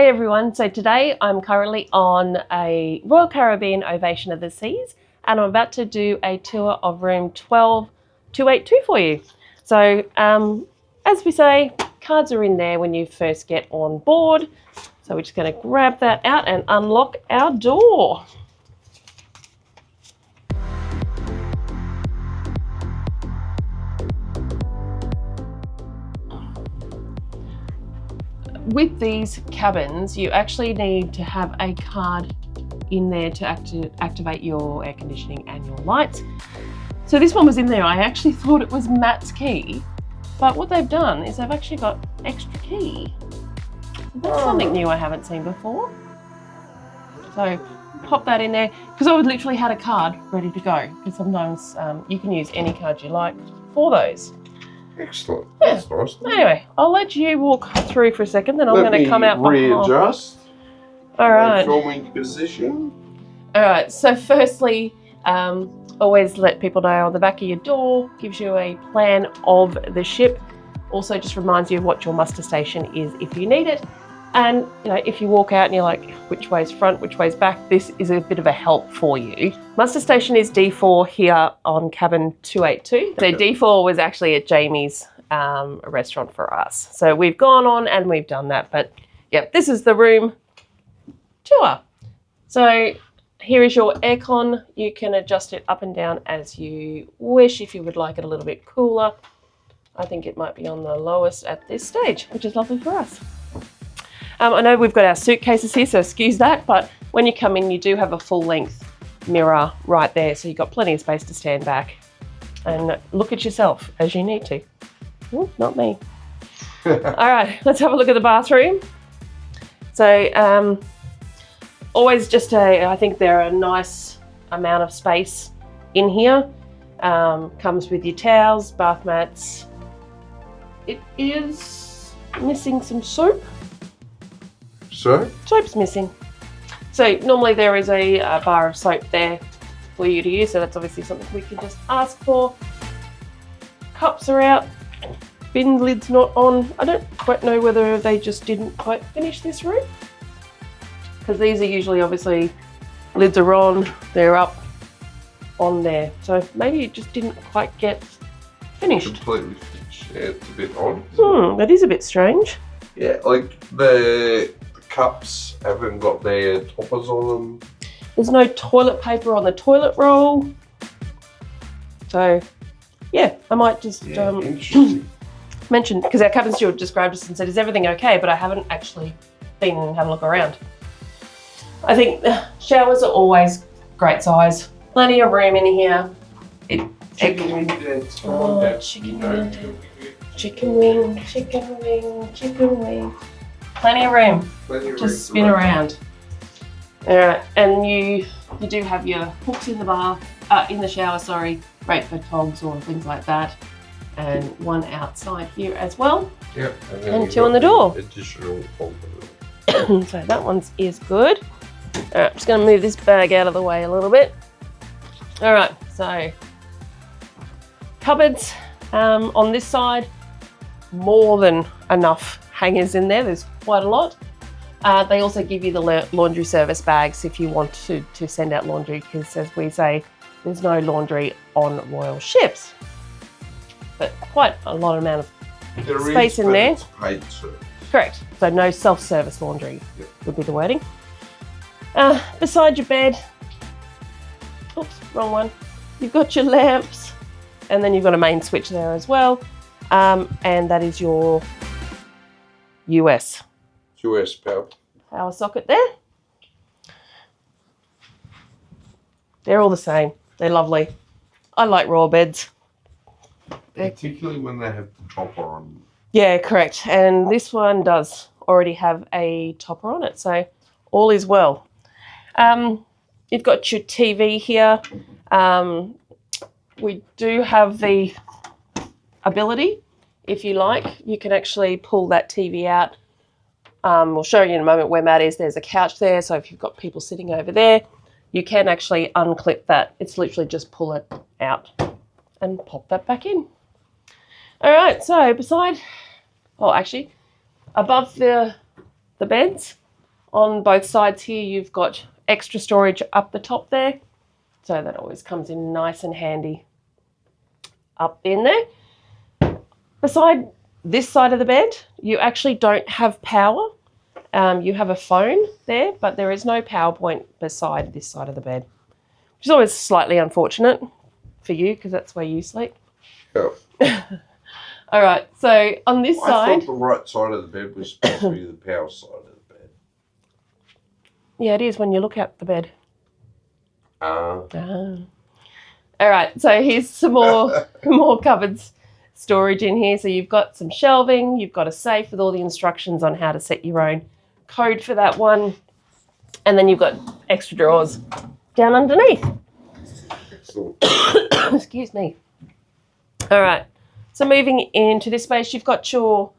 Hey everyone, so today I'm currently on a Royal Caribbean Ovation of the Seas and I'm about to do a tour of room 12282 for you. So as we say, cards are in there when you first get on board. So we're just going to grab that out and unlock our door. With these cabins, you actually need to have a card in there to activate your air conditioning and your lights. So this one was in there. I actually thought it was Matt's key, but what they've done is they've actually got extra key. That's something new I haven't seen before. So pop that in there, because I literally had a card ready to go, because sometimes you can use any card you like for those. Excellent. Yeah. That's nice. Anyway, I'll let you walk through for a second, then I'm going to come out readjust. All right. Filming position. All right. So firstly, always let people know on the back of your door gives you a plan of the ship. Also, just reminds you of what your muster station is if you need it. And if you walk out and you're like, which way's front, which way's back, this is a bit of a help for you. Muster station is D4 here on cabin 282. So D4 was actually at Jamie's restaurant for us. So we've gone on and we've done that. But yeah, this is the room tour. So here is your aircon. You can adjust it up and down as you wish if you would like it a little bit cooler. I think it might be on the lowest at this stage, which is lovely for us. I know we've got our suitcases here, so excuse that, but when you come in, you do have a full-length mirror right there, so you've got plenty of space to stand back and look at yourself as you need to. Ooh, not me. All right, let's have a look at the bathroom. So always just I think they're a nice amount of space in here. Comes with your towels, bath mats. It is missing some soap. Soap's missing. So normally there is a bar of soap there for you to use, so that's obviously something we can just ask for. Cups are out, bin lid's not on. I don't quite know whether they just didn't quite finish this room, because these are usually obviously lids are on, they're up on there. So maybe it just didn't quite get finished. Completely finished. Yeah, it's a bit odd. That is a bit strange. Yeah, like the cups haven't got their toppers on them. There's no toilet paper on the toilet roll. So, yeah, I might just mention, because our cabin steward just grabbed us and said, is everything okay? But I haven't actually been and had a look around. I think showers are always great size. Plenty of room in here. Chicken wing, chicken wing. Plenty of room. Just spin around. All right, and you do have your hooks in the bath, in the shower, sorry, great for togs or things like that. And one outside here as well. Yep. And two on the door. Additional So that one is good. All right, I'm just going to move this bag out of the way a little bit. All right, so cupboards on this side, more than enough hangers in there. There's quite a lot. They also give you the laundry service bags if you want to send out laundry, because as we say, there's no laundry on royal ships. But quite a lot amount of space in there. It's paid service. Correct. So no self-service laundry would be the wording. Beside your bed, oops, wrong one. You've got your lamps, and then you've got a main switch there as well. And that is your US power socket there. They're all the same. They're lovely. I like Royal beds. Particularly when they have the topper on. Yeah, correct. And this one does already have a topper on it, so all is well. You've got your TV here. We do have the ability, if you like, you can actually pull that TV out. We'll show you in a moment where Matt is. There's a couch there, so if you've got people sitting over there, you can actually unclip that. It's literally just pull it out and pop that back in. All right, so above the beds, On both sides here, you've got extra storage up the top there. So that always comes in nice and handy up in there. Beside this side of the bed, you actually don't have power. You have a phone there, but there is no power point beside this side of the bed, which is always slightly unfortunate for you because that's where you sleep. Yeah. All right, so on this side... I thought the right side of the bed was supposed to be the power side of the bed. Yeah, it is when you look at the bed. Ah. All right, so here's some more cupboards storage in here. So you've got some shelving, you've got a safe with all the instructions on how to set your own code for that one, and then you've got extra drawers down underneath. Excellent. Excuse me. All right, so moving into this space, you've got your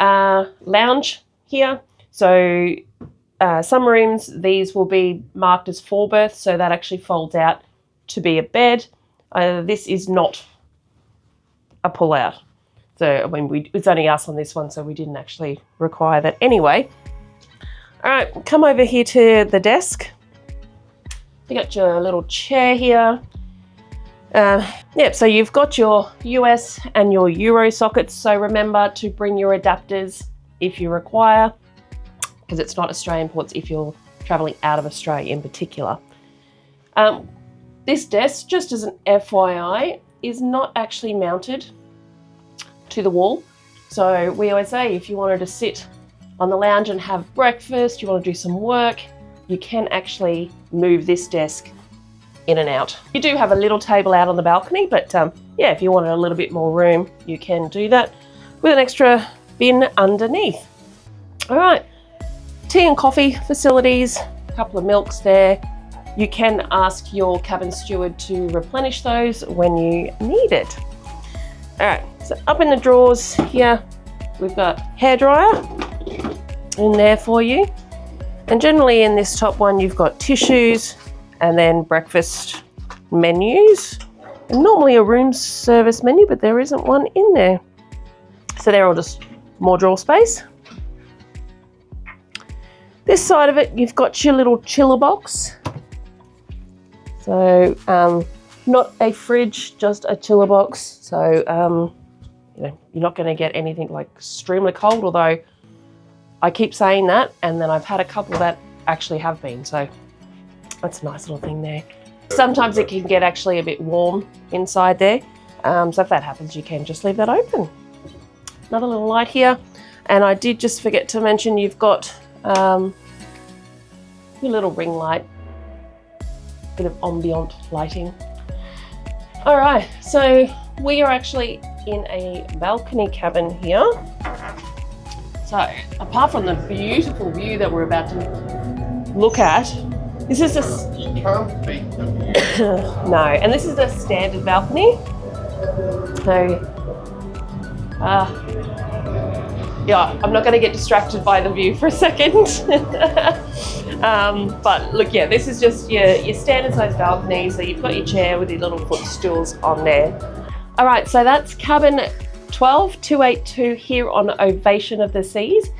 lounge here. So some rooms, these will be marked as 4 berths, so that actually folds out to be a bed. This is not a pull-out. So, I mean, it's only us on this one, so we didn't actually require that anyway. All right, come over here to the desk. You got your little chair here. Yep, so you've got your US and your Euro sockets, so remember to bring your adapters if you require, because it's not Australian ports if you're traveling out of Australia in particular. This desk, just as an FYI, is not actually mounted to the wall. So we always say if you wanted to sit on the lounge and have breakfast, you want to do some work, you can actually move this desk in and out. You do have a little table out on the balcony, but yeah, if you wanted a little bit more room, you can do that with an extra bin underneath. All right, tea and coffee facilities, a couple of milks there. You can ask your cabin steward to replenish those when you need it. All right, so up in the drawers here, we've got hairdryer in there for you. And generally in this top one, you've got tissues and then breakfast menus. And normally a room service menu, but there isn't one in there. So they're all just more drawer space. This side of it, you've got your little chiller box. So not a fridge, just a chiller box. So you know, you're not going to get anything like extremely cold, although I keep saying that, and then I've had a couple that actually have been. So that's a nice little thing there. Sometimes it can get actually a bit warm inside there. So if that happens, you can just leave that open. Another little light here. And I did just forget to mention you've got your little ring light. Bit of ambient lighting. All right, so we are actually in a balcony cabin here. So apart from the beautiful view that we're about to look at, this is a... You can't beat the view. No, and this is a standard balcony. So, yeah, I'm not going to get distracted by the view for a second. But look, yeah, this is just your standard size balcony. So you've got your chair with your little footstools on there. All right, so that's cabin 12282 here on Ovation of the Seas.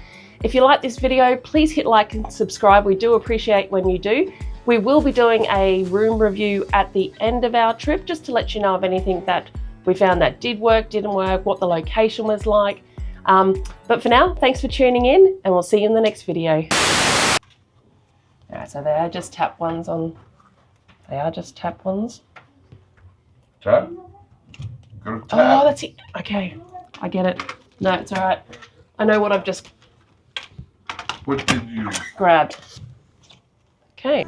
If you like this video, please hit like and subscribe. We do appreciate when you do. We will be doing a room review at the end of our trip, just to let you know of anything that we found that did work, didn't work, what the location was like. But for now, thanks for tuning in, and we'll see you in the next video. All right, so they are just tap ones on. They are just tap ones. Tap? Got a tap. Oh, that's it. Okay, I get it. No, it's all right. I know what I've just What did you... grabbed. Okay.